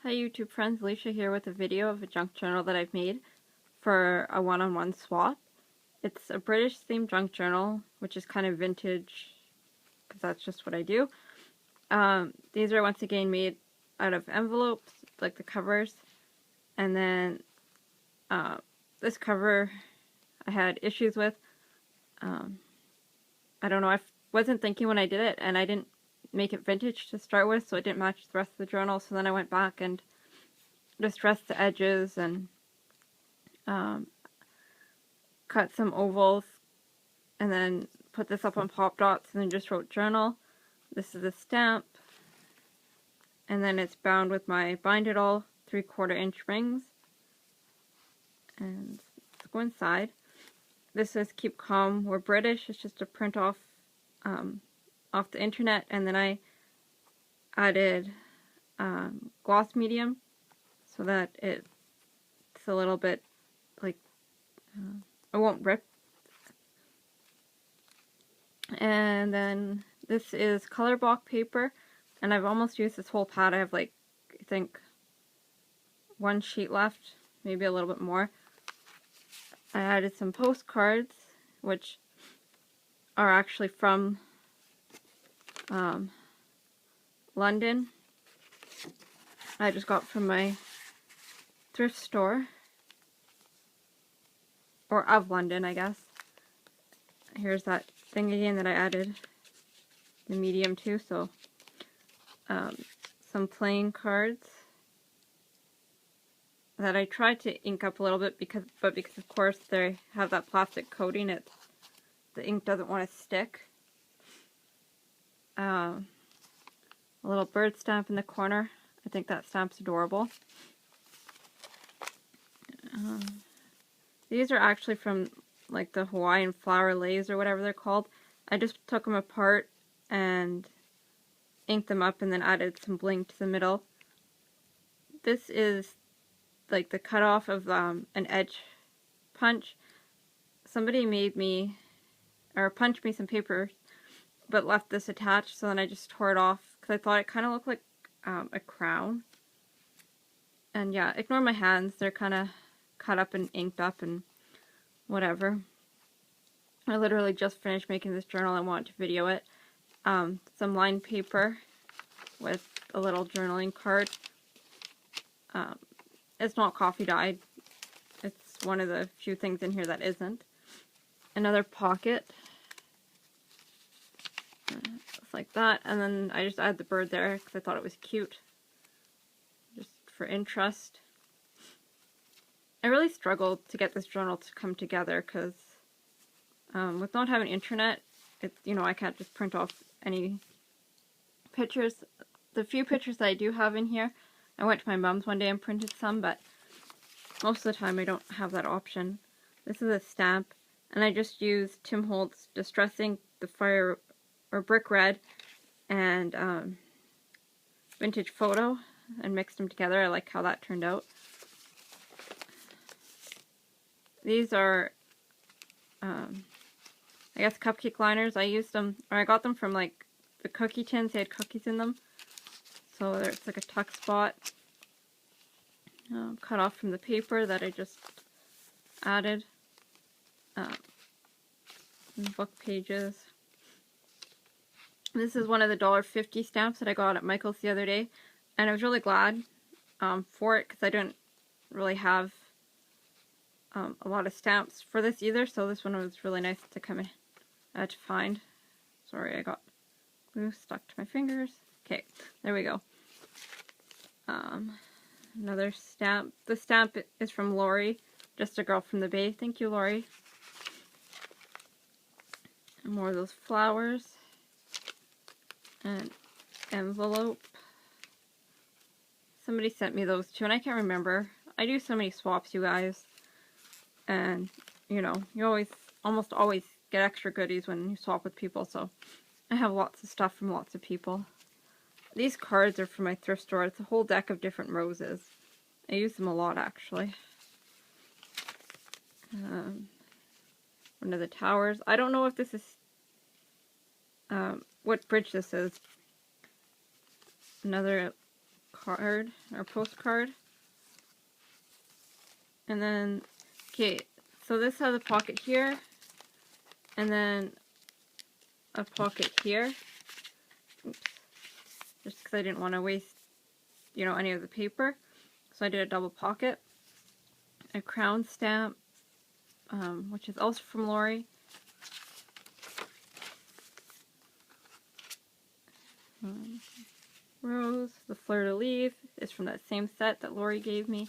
Hi YouTube friends, Alicia here with a video of a junk journal that I've made for a one-on-one swap. It's a British themed junk journal, which is kind of vintage, because that's just what I do. These are once again made out of envelopes, like the covers, and then this cover I had issues with. I don't know, I wasn't thinking when I did it, and I didn't make it vintage to start with, so it didn't match the rest of the journal, so then I went back and distressed the edges and cut some ovals and then put this up on pop dots and then just wrote journal. This is a stamp, and then it's bound with my Bind It All 3/4 inch rings. And let's go inside. This says keep calm, we're British. It's just a print off the internet, and then I added gloss medium so that it's a little bit like it won't rip. And then this is color block paper, and I've almost used this whole pad. I have like, I think, one sheet left, maybe a little bit more. I added some postcards, which are actually from London. I just got from my thrift store, or of London, I guess. Here's that thing again that I added the medium to, so some playing cards that I tried to ink up a little bit because of course they have that plastic coating, the ink doesn't want to stick. A little bird stamp in the corner. I think that stamp's adorable. These are actually from like the Hawaiian flower lays or whatever they're called. I just took them apart and inked them up and then added some bling to the middle. This is like the cutoff of an edge punch. Somebody made me, or punched me some paper, but left this attached, so then I just tore it off because I thought it kind of looked like a crown. And yeah, ignore my hands, they're kind of cut up and inked up and whatever. I literally just finished making this journal. I wanted to video it. Some lined paper with a little journaling card. It's not coffee dyed. It's one of the few things in here that isn't. Another pocket. Just like that. And then I just added the bird there because I thought it was cute. Just for interest. I really struggled to get this journal to come together because with not having internet, I can't just print off any pictures. The few pictures that I do have in here, I went to my mom's one day and printed some, but most of the time I don't have that option. This is a stamp, and I just used Tim Holtz Distress Ink, the Fire or Brick Red, and Vintage Photo, and mixed them together. I like how that turned out. These are, I guess, cupcake liners. I used them, or I got them from like the cookie tins. They had cookies in them. So there's like a tuck spot cut off from the paper that I just added. Book pages. This is one of the $1.50 stamps that I got at Michael's the other day, and I was really glad for it because I didn't really have a lot of stamps for this either, so this one was really nice to come in to find. Sorry, I got glue stuck to my fingers. Okay, there we go. Another stamp. The stamp is from Lori, just a girl from the Bay. Thank you, Lori. And more of those flowers. An envelope. Somebody sent me those too, and I can't remember. I do so many swaps, you guys. And, you almost always get extra goodies when you swap with people, so I have lots of stuff from lots of people. These cards are from my thrift store. It's a whole deck of different roses. I use them a lot, actually. One of the towers. I don't know if this is what bridge this is. Another card or postcard. And then, okay, so this has a pocket here, and then a pocket here. Oops. Just because I didn't want to waste, you know, any of the paper. So I did a double pocket. A crown stamp, which is also from Lori. Rose, the fleur de lis is from that same set that Lori gave me.